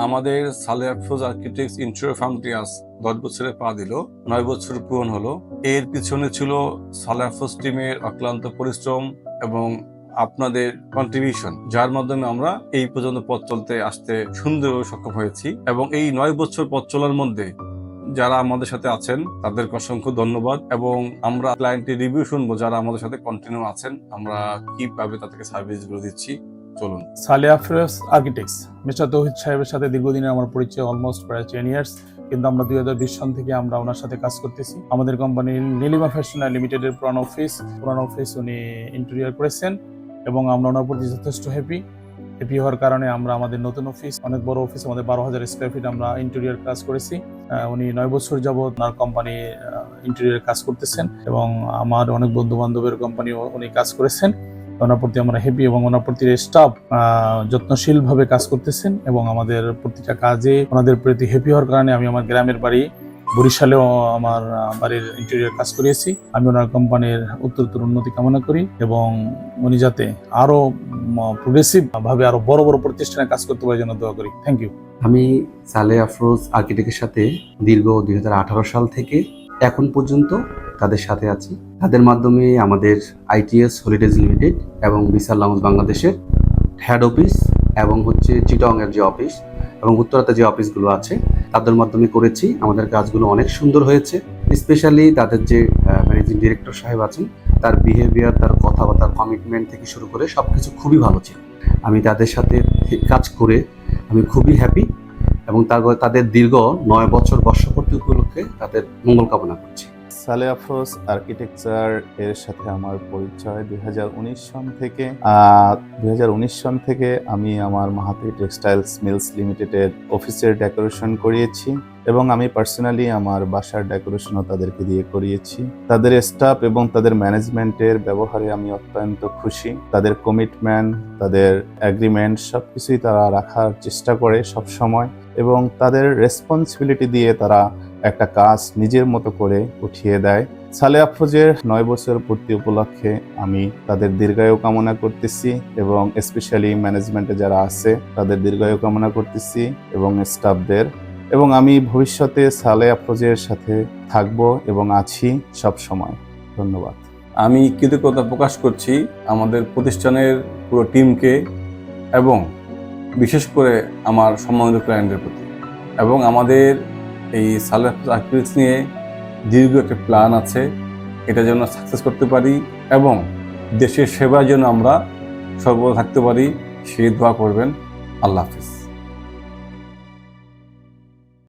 আমাদের সালে Afroz architects interior ফার্মটি আজ 10 বছরে পা দিল, 9 বছর পূরণ হলো। এর পিছনে ছিল সালে আফরোজ টিমের অক্লান্ত পরিশ্রম এবং আপনাদের কন্ট্রিবিউশন, যার মাধ্যমে আমরা এই পর্যন্ত পথ চলতে আসতে সুন্দরভাবে সক্ষম হয়েছি। এবং এই 9 বছর পথ চলার মধ্যে যারা আমাদের সাথে আছেন তাদেরকে অসংখ্য ধন্যবাদ। এবং আমরা ক্লায়েন্টের রিভিউ শুনবো যারা আমাদের সাথে কন্টিনিউ আছেন, আমরা কিভাবে তাদেরকে সার্ভিসগুলো দিচ্ছি। চলুন। সালে আফরোজ আর্কিটেক্টস মিস্টার তৌহিদ সাহেবের সাথে দীর্ঘদিনের আমার পরিচয়, অলমোস্ট প্রায় 10 ইয়ার্স। কিন্তু আমরা 2020 সন থেকে আমরা ওনার সাথে কাজ করতেছি। আমাদের কোম্পানির নীলিমা ফ্যাশন লিমিটেডের পুরানো অফিস উনি ইন্টেরিয়র করেছেন এবং আমরা ওনার প্রতি যথেষ্ট হ্যাপি হওয়ার কারণে আমরা আমাদের নতুন অফিস, অনেক বড় অফিস, আমাদের 12,000 স্কোয়ার ফিট আমরা ইন্টেরিয়র কাজ করেছি। উনি 9 বছর যাবৎ ওনার কোম্পানি ইন্টেরিয়র কাজ করতেছেন এবং আমার অনেক বন্ধু বান্ধবের কোম্পানিও উনি কাজ করেছেন। ওনার প্রতি আমরা হ্যাপি এবং ওনার প্রতি স্টাফ যত্নশীল ভাবে কাজ করতেছেন এবং আমাদের প্রতিটা কাজে ওনাদের প্রতি হ্যাপি হওয়ার কারণে আমি আমার গ্রামের বাড়ি বরিশালেও আমার বাড়ির ইন্টেরিয়র কাজ করিয়েছি। আমি ওনার কোম্পানির উত্তরোত্তর উন্নতি কামনা করি এবং উনি যাতে আরো প্রোগ্রেসিভ ভাবে আরো বড় বড় প্রতিষ্ঠানে কাজ করতে পারে জন্য দোয়া করি। Thank you. আমি সালে আফরোজ আর্কিটেক্টের সাথে দীর্ঘ 2018 সাল থেকে এখন পর্যন্ত তাদের সাথে আছি। তাদের মাধ্যমে আমাদের ITS হলিডেজ লিমিটেড এবং বিশাল লাউঞ্জ বাংলাদেশের হেড অফিস এবং চিটং এর যে অফিস এবং উত্তরাতে যে অফিসগুলো আছে তাদের মাধ্যমে করেছি। আমাদের কাজগুলো অনেক সুন্দর হয়েছে। স্পেশালি তাদের যে ম্যানেজিং ডিরেক্টর সাহেব আছেন, তার বিহেভিয়ার, তার কথাবার্তা, কমিটমেন্ট থেকে শুরু করে সবকিছু খুবই ভালো ছিল। আমি তাদের সাথে কাজ করে আমি খুবই হ্যাপি এবং তাদের দীর্ঘ 9 বছর বর্ষপূর্তি উপলক্ষে তাদের মঙ্গল কামনা করছি। সালে আফরোজ আর্কিটেকচার এর সাথে আমার পরিচয় 2019 সন থেকে। 2019 সন থেকে আমি আমার মাহাতি টেক্সটাইলস মিলস লিমিটেডের অফিসের ডেকোরেশন করিয়েছি এবং আমি পার্সোনালি আমার বাসার ডেকোরেশনও তাদেরকে দিয়ে করিয়েছি। তাদের স্টাফ এবং তাদের ম্যানেজমেন্টের ব্যবহারে আমি অত্যন্ত খুশি। তাদের কমিটমেন্ট, তাদের এগ্রিমেন্ট সবকিছুই তারা রাখার চেষ্টা করে সব সময় এবং তাদের রেসপন্সিবিলিটি দিয়ে তারা একটা কাজ নিজের মতো করে উঠিয়ে দেয়। সালে আফরোজের 9 বছর পূর্তি উপলক্ষে আমি তাদের দীর্ঘায়ু কামনা করতেছি এবং স্পেশালি ম্যানেজমেন্টে যারা আছে তাদের দীর্ঘায়ু কামনা করতেছি এবং স্টাফদের। এবং আমি ভবিষ্যতে সালে আফরোজের সাথে থাকবো এবং আছি সব সময়। ধন্যবাদ। আমি কৃতজ্ঞতা প্রকাশ করছি আমাদের প্রতিষ্ঠানের পুরো টিমকে এবং বিশেষ করে আমার সম্মানিত ক্লায়েন্টের প্রতি। এবং আমাদের এই সালে আফরোজ আর্কিটেক্টস নিয়ে দীর্ঘ একটা প্ল্যান আছে, এটা যেন সাকসেস করতে পারি এবং দেশের সেবার জন্য আমরা সর্বদা থাকতে পারি, সেই দোয়া করবেন। আল্লাহ হাফেজ।